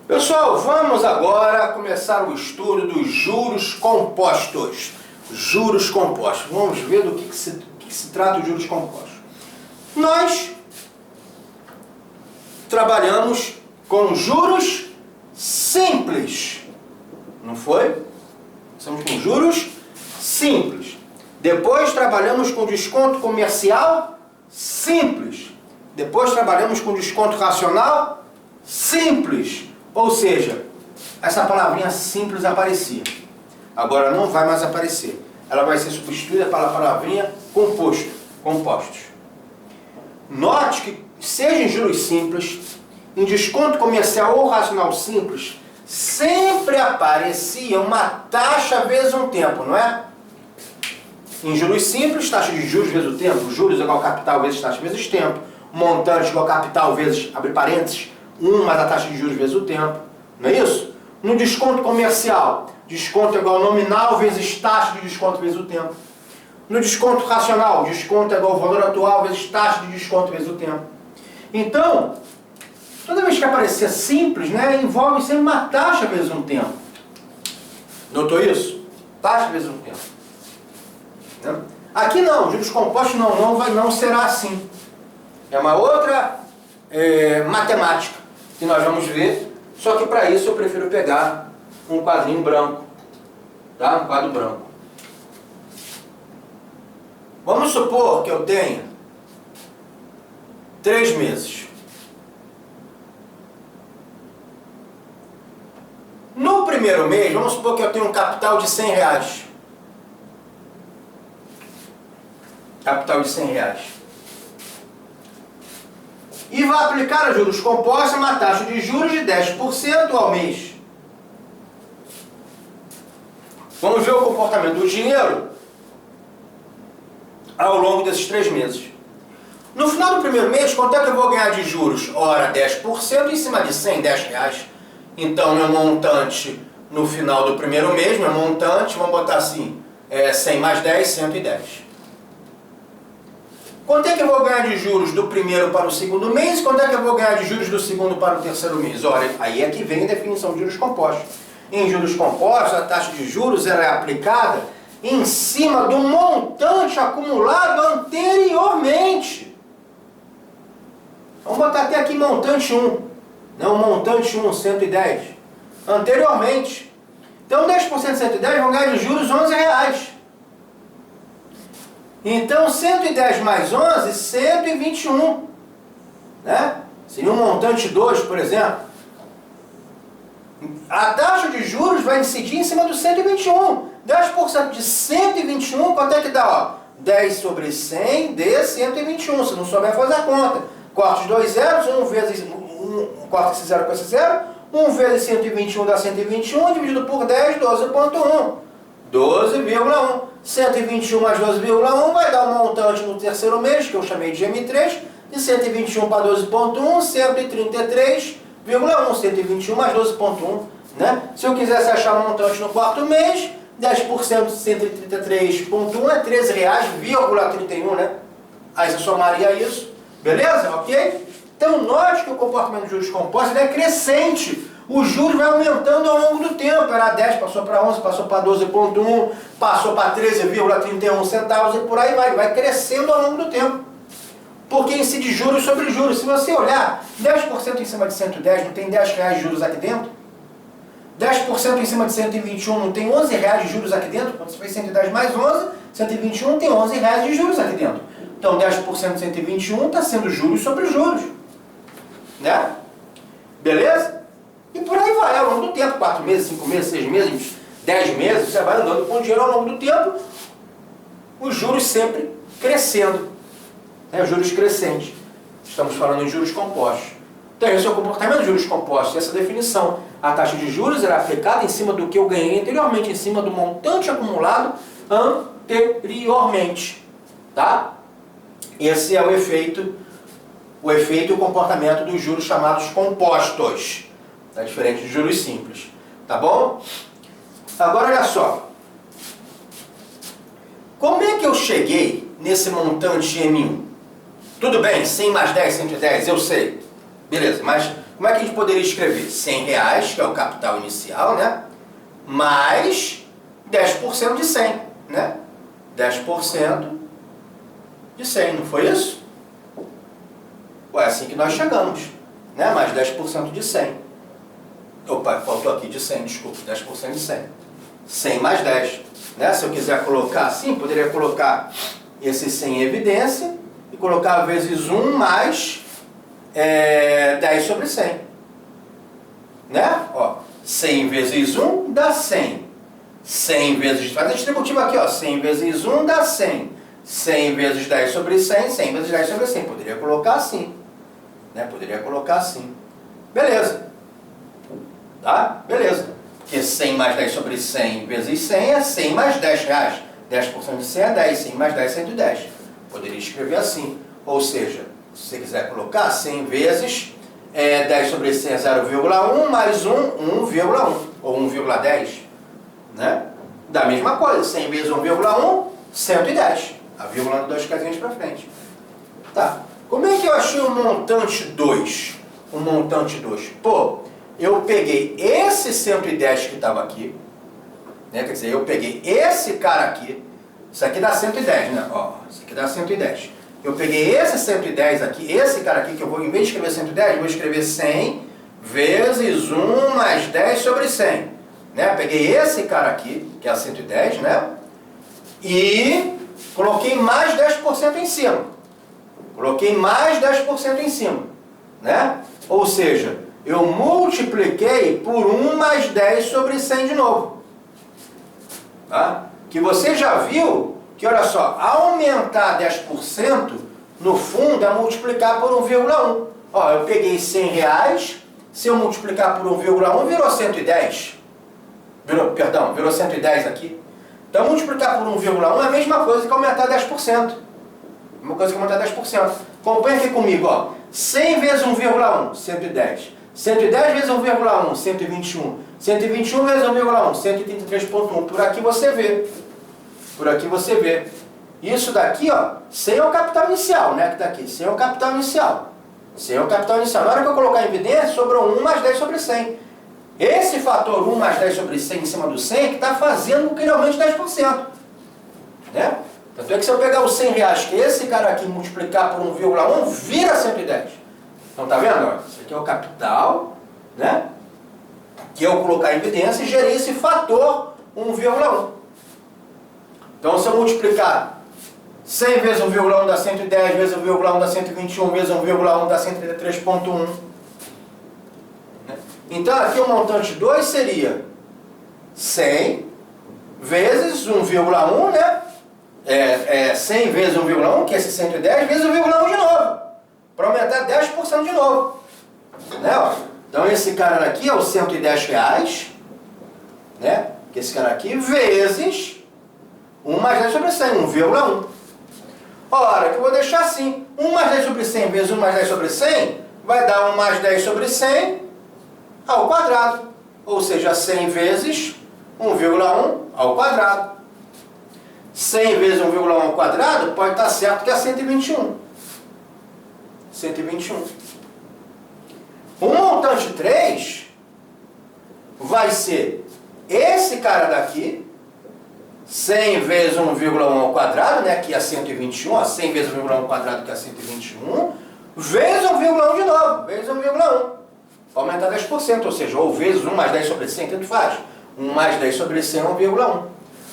Pessoal, vamos agora começar o estudo dos juros compostos. Juros compostos. Vamos ver do que se trata os juros compostos. Nós trabalhamos com juros simples. Não foi? Estamos com juros simples. Depois trabalhamos com desconto comercial simples. Depois trabalhamos com desconto racional simples. Ou seja, essa palavrinha simples aparecia. Agora não vai mais aparecer. Ela vai ser substituída pela palavrinha composto, compostos. Note que, seja em juros simples, em desconto comercial ou racional simples, sempre aparecia uma taxa vezes um tempo, não é? Em juros simples, taxa de juros vezes o tempo, juros igual capital vezes taxa vezes tempo, montante igual capital vezes, abre parênteses, 1 mais a taxa de juros vezes o tempo, não é isso? No desconto comercial, desconto igual nominal vezes taxa de desconto vezes o tempo. No desconto racional, desconto igual valor atual vezes taxa de desconto vezes o tempo. Então, toda vez que aparecer simples, né, envolve sempre uma taxa vezes um tempo. Notou isso? Taxa vezes um tempo. Né? Aqui não, juros compostos não será assim. É uma outra matemática que nós vamos ver, só que para isso eu prefiro pegar um quadrinho branco, tá? Um quadro branco. Vamos supor que eu tenha 3 meses. No primeiro mês, vamos supor que eu tenho um capital de R$100. Capital de R$100. E vai aplicar a juros compostos uma taxa de juros de 10% ao mês. Vamos ver o comportamento do dinheiro ao longo desses 3 meses. No final do primeiro mês, quanto é que eu vou ganhar de juros? Ora, 10% em cima de 100, R$10. Então, meu montante no final do primeiro mês, meu montante, vamos botar assim, 100 mais 10, 110. Quanto é que eu vou ganhar de juros do primeiro para o segundo mês? Quanto é que eu vou ganhar de juros do segundo para o terceiro mês? Olha, aí é que vem a definição de juros compostos. Em juros compostos, a taxa de juros ela é aplicada em cima do montante acumulado anteriormente. Vamos botar até aqui montante 1. Não, montante 1, 110. Anteriormente. Então, 10% de 110 vão ganhar de juros R$11. Então, 110 mais 11, 121. Né? Seria um montante 2, por exemplo. A taxa de juros vai incidir em cima do 121. 10% de 121, quanto é que dá? Ó, 10 sobre 100 de 121. Se não souber, faz a conta. Corta os dois zeros, corta esse zero com esse zero. 1 vezes 121 dá 121, dividido por 10, 12,1. 12,1. 121 mais 12,1 vai dar um montante no terceiro mês, que eu chamei de M3, de 121 para 12,1, 133,1. 121 mais 12,1. Né? Se eu quisesse achar um montante no quarto mês, 10% de 133,1 é R$13,31, né? Aí você somaria isso, beleza? Ok? Então note que o comportamento de juros compostos é crescente. O juros vai aumentando ao longo do tempo. Era 10, passou para 11, passou para 12,1, passou para 13,31 centavos e por aí vai crescendo ao longo do tempo. Porque incide juros sobre juros. Se você olhar, 10% em cima de 110, não tem R$10 de juros aqui dentro? 10% em cima de 121, não tem R$11 de juros aqui dentro? Quando você fez 110 mais 11, 121 tem R$11 de juros aqui dentro. Então 10% de 121 está sendo juros sobre juros. Né? Beleza? E por aí vai, ao longo do tempo, 4 meses, 5 meses, 6 meses, 10 meses, você vai andando com o dinheiro ao longo do tempo, os juros sempre crescendo. Né? Juros crescentes. Estamos falando em juros compostos. Então esse é o comportamento de juros compostos, essa definição. A taxa de juros era aplicada em cima do que eu ganhei anteriormente, em cima do montante acumulado anteriormente. Tá? Esse é o efeito e o comportamento dos juros chamados compostos. É diferente de juros simples. Tá bom? Agora olha só. Como é que eu cheguei nesse montante M1? Tudo bem, 100 mais 10, 110, eu sei. Beleza, mas como é que a gente poderia escrever? R$100, que é o capital inicial, né? Mais 10% de 100, né? 10% de 100, não foi isso? É assim que nós chegamos, né? Mais 10% de 100. Opa, faltou aqui de 100, desculpa, 10% de 100. 100 mais 10, né? Se eu quiser colocar assim, poderia colocar esse 100 em evidência e colocar vezes 1 mais 10 sobre 100. Né? Ó, 100 vezes 1 dá 100. 100 vezes... Faz a distributiva aqui, ó. 100 vezes 1 dá 100. 100 vezes 10 sobre 100, 100 vezes 10 sobre 100. Poderia colocar assim. Né? Poderia colocar assim. Beleza. Tá? Beleza. Porque 100 mais 10 sobre 100 vezes 100 é 100 mais 10 reais. 10% de 100 é 10. 100 mais 10 é 110. Poderia escrever assim. Ou seja, se você quiser colocar 100 vezes 10 sobre 100 é 0,1 mais 1, 1,1. Ou 1,10. Né? Da mesma coisa. 100 vezes 1,1, 110. A vírgula de 2 casinhas para frente. Tá. Como é que eu achei o montante 2? O montante 2. Pô, eu peguei esse 110 que estava aqui, né? Quer dizer, eu peguei esse cara aqui, isso aqui dá 110, né? Ó, isso aqui dá 110. Eu peguei esse 110 aqui, esse cara aqui, que eu vou, em vez de escrever 110, eu vou escrever 100 vezes 1 mais 10 sobre 100. Né? Peguei esse cara aqui, que é 110, né? E coloquei mais 10% em cima. Coloquei mais 10% em cima, né? Ou seja, eu multipliquei por 1 mais 10 sobre 100 de novo. Tá? Que você já viu que, olha só, aumentar 10%, no fundo, é multiplicar por 1,1. Ó, eu peguei 100 reais, se eu multiplicar por 1,1, virou 110. Virou 110 aqui. Então, multiplicar por 1,1 é a mesma coisa que aumentar 10%. Uma coisa que aumentar 10%. Acompanha aqui comigo, ó. 100 vezes 1,1, 110. 110 vezes 1,1, 121. 121 vezes 1,1, 133,1. Por aqui você vê. Por aqui você vê. Isso daqui, ó, 100 é o capital inicial, né? Que tá aqui. 100 é o capital inicial. 100 é o capital inicial. Na hora que eu colocar em evidência, sobrou 1 mais 10 sobre 100. Esse fator 1 mais 10 sobre 100 em cima do 100 é que está fazendo com que ele aumente 10%. Né? Tanto é que se eu pegar os 100 reais, que esse cara aqui multiplicar por 1,1, vira 110. Então tá vendo? Ó, esse aqui é o capital, né? Que eu colocar em evidência e gerei esse fator 1,1. Então se eu multiplicar 100 vezes 1,1 dá 110, vezes 1,1 dá 121, vezes 1,1 dá 133,1. Então aqui o montante 2 seria 100 vezes 1,1, né? 100 vezes 1,1, que é esse 110, vezes 1,1 de novo. Para aumentar 10% de novo. Né? Ó. Então esse cara aqui é o 110 reais, né? Que esse cara aqui, vezes 1 mais 10 sobre 100, 1,1. Ora, que eu vou deixar assim. 1 mais 10 sobre 100 vezes 1 mais 10 sobre 100 vai dar 1 mais 10 sobre 100 ao quadrado. Ou seja, 100 vezes 1,1 ao quadrado. 100 vezes 1,1 ao quadrado pode estar certo que é 121. 121. O montante 3 vai ser esse cara daqui, 100 vezes 1,1 ao quadrado, né, que é 121, ó, 100 vezes 1,1 ao quadrado, que é 121, vezes 1,1 de novo, vezes 1,1. Aumentar 10%, ou seja, ou vezes 1 mais 10 sobre 100, tanto faz. 1 mais 10 sobre 100 é 1,1.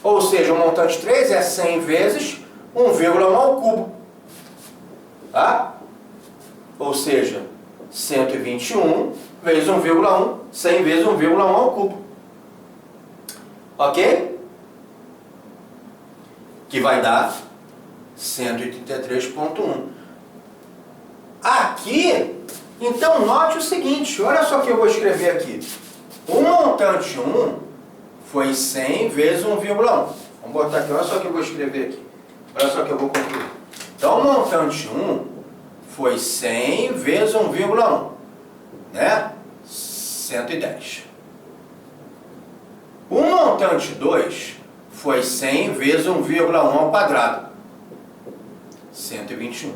Ou seja, o montante 3 é 100 vezes 1,1 ao cubo. Tá? Ou seja, 121 vezes 1,1, 100 vezes 1,1 ao cubo. Ok? Que vai dar 133,1. Aqui, então note o seguinte, olha só o que eu vou escrever aqui. O montante 1 foi 100 vezes 1,1. Vamos botar aqui, olha só o que eu vou escrever aqui. Olha só o que eu vou concluir. Então o montante 1 foi 100 vezes 1,1. Né? 110. O montante 2 foi 100 vezes 1,1 ao quadrado. 121.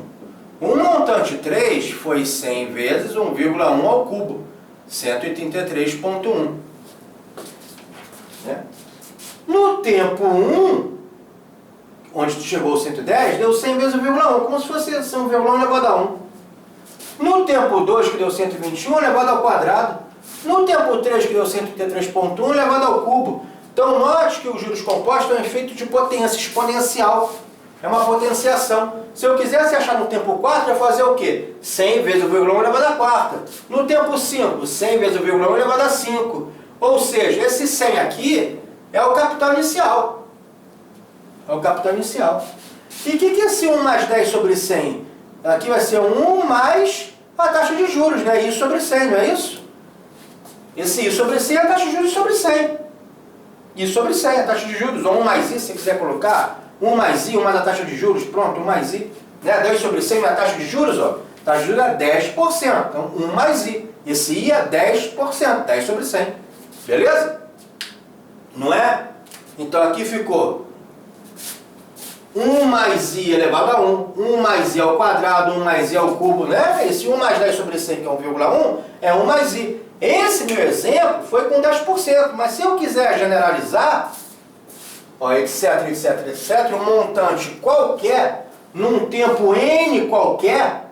O montante 3 foi 100 vezes 1,1 ao cubo, 183,1. Né? No tempo 1, onde chegou o 110, deu 100 vezes 1,1, como se fosse 1,1 elevado a 1. No tempo 2, que deu 121, elevado ao quadrado. No tempo 3, que deu 183,1, elevado ao cubo. Então, note que os juros compostos é um efeito de potência exponencial. É uma potenciação. Se eu quisesse achar no tempo 4, eu ia fazer o quê? 100 vezes 1,1 elevado à quarta. No tempo 5, 100 vezes 1,1 elevado a 5. Ou seja, esse 100 aqui é o capital inicial. É o capital inicial. E o que é esse 1 mais 10 sobre 100? Aqui vai ser 1 mais a taxa de juros, né? I sobre 100, não é isso? Esse I sobre 100 é a taxa de juros sobre 100. I sobre 100 é a taxa de juros. Ou 1 mais I, se você quiser colocar. 1 mais I, 1 mais a taxa de juros, pronto, 1 mais I. Né? 10 sobre 100 é a taxa de juros, ó. A taxa de juros é 10%. Então, 1 mais I. Esse I é 10%, 10 sobre 100. Beleza? Não é? Então, aqui ficou 1 mais I elevado a 1, 1 mais I ao quadrado, 1 mais I ao cubo, né? Esse 1 mais 10 sobre 100, que é 1,1, é 1 mais I. Esse meu exemplo foi com 10%, mas se eu quiser generalizar, ó, etc, etc, etc, um montante qualquer, num tempo N qualquer,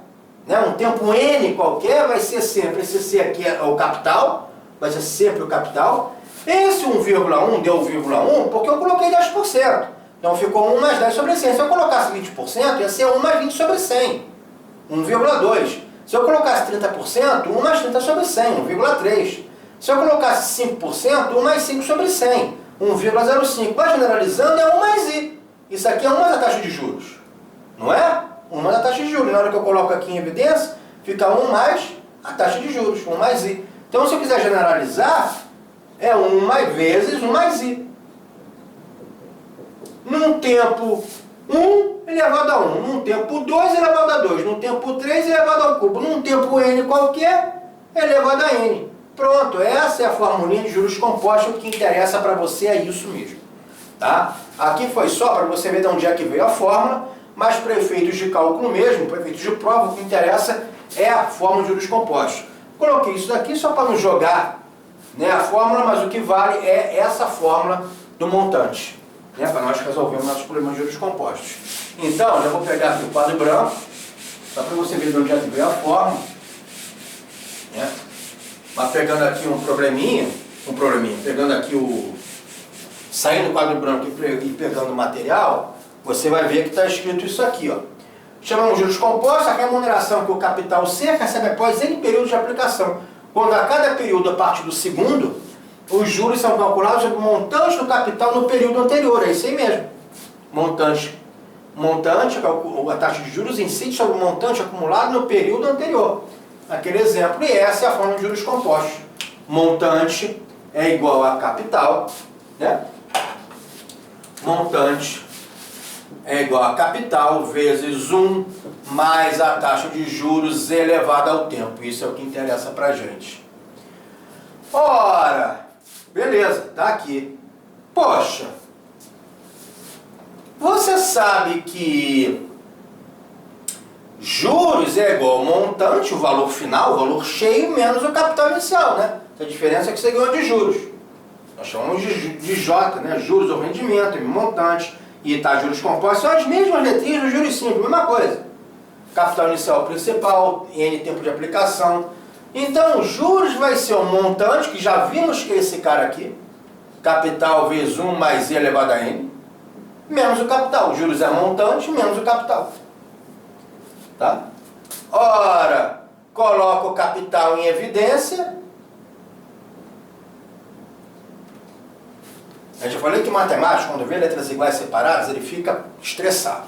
né? Um tempo N qualquer vai ser sempre, esse C aqui é o capital, vai ser sempre o capital. Esse 1,1 deu 1,1 porque eu coloquei 10%. Então ficou 1 mais 10 sobre 100. Se eu colocasse 20%, ia ser 1 mais 20 sobre 100. 1,2. Se eu colocasse 30%, 1 mais 30 sobre 100. 1,3. Se eu colocasse 5%, 1 mais 5 sobre 100. 1,05. Vai generalizando, é 1 mais I. Isso aqui é 1 mais a taxa de juros. Não é? 1 mais a taxa de juros. Na hora que eu coloco aqui em evidência, fica 1 mais a taxa de juros. 1 mais I. Então, se eu quiser generalizar, é 1 mais vezes 1 mais I. Num tempo 1 elevado a 1, num tempo 2 elevado a 2, num tempo 3 elevado ao cubo, num tempo n qualquer elevado a n. Pronto, essa é a formulinha de juros compostos, o que interessa para você é isso mesmo. Tá? Aqui foi só para você ver de onde é que veio a fórmula, mas para efeitos de cálculo mesmo, para efeitos de prova, o que interessa é a fórmula de juros compostos. Coloquei isso daqui só para não jogar, né, a fórmula, mas o que vale é essa fórmula do montante. Né, para nós resolvermos nossos problemas de juros compostos. Então, já vou pegar aqui o quadro branco, só para você ver de onde é que veio a fórmula. Né? Mas pegando aqui um probleminha, pegando aqui saindo do quadro branco e pegando o material, você vai ver que está escrito isso aqui, ó. Chamamos de juros compostos a remuneração que o capital C recebe após N períodos de aplicação, quando a cada período, a partir do segundo, os juros são calculados sobre o montante do capital no período anterior. É isso aí mesmo. Montante, a taxa de juros incide sobre o montante acumulado no período anterior. Aquele exemplo. E essa é a forma de juros compostos. Montante é igual a capital, né? Montante é igual a capital vezes 1 mais a taxa de juros elevada ao tempo. Isso é o que interessa pra gente. Ora, beleza, tá aqui. Poxa, você sabe que juros é igual ao montante, o valor final, o valor cheio, menos o capital inicial, né? A diferença é que você ganhou de juros. Nós chamamos de J, né? Juros ou rendimento, montante, e tá, juros compostos, são as mesmas letrinhas dos juros simples, mesma coisa. Capital inicial principal, N tempo de aplicação. Então, juros vai ser um montante, que já vimos que é esse cara aqui, capital vezes 1 mais I elevado a N, menos o capital. Juros é montante, menos o capital. Tá? Ora, coloca o capital em evidência. Eu já falei que matemático, quando vê letras iguais separadas, ele fica estressado.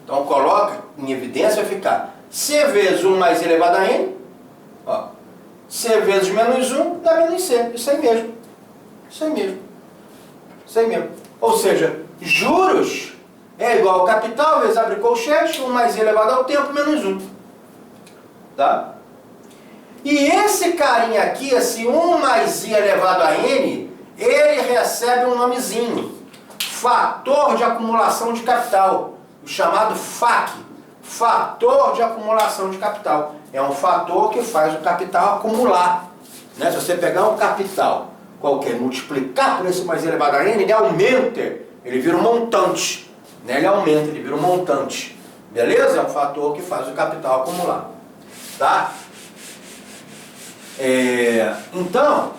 Então, coloca em evidência, vai ficar C vezes 1 mais I elevado a N, ó, C vezes menos 1 dá menos C. Isso aí mesmo. Isso aí mesmo. Isso aí mesmo. Ou seja, juros é igual ao capital vezes abre colchete, 1 mais I elevado ao tempo, menos 1. Tá? E esse carinha aqui, esse 1 mais I elevado a N, ele recebe um nomezinho. Fator de acumulação de capital. O chamado FAC. fator de acumulação de capital. É um fator que faz o capital acumular. Né? Se você pegar um capital qualquer, multiplicar por esse mais elevado a n, ele aumenta, ele vira um montante. Né? Ele aumenta, ele vira um montante. Beleza? É um fator que faz o capital acumular. Tá? Então,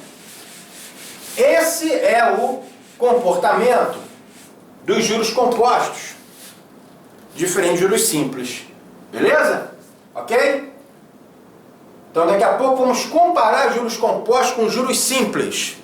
esse é o comportamento dos juros compostos, diferente de juros simples. Beleza? Ok? Então daqui a pouco vamos comparar juros compostos com juros simples.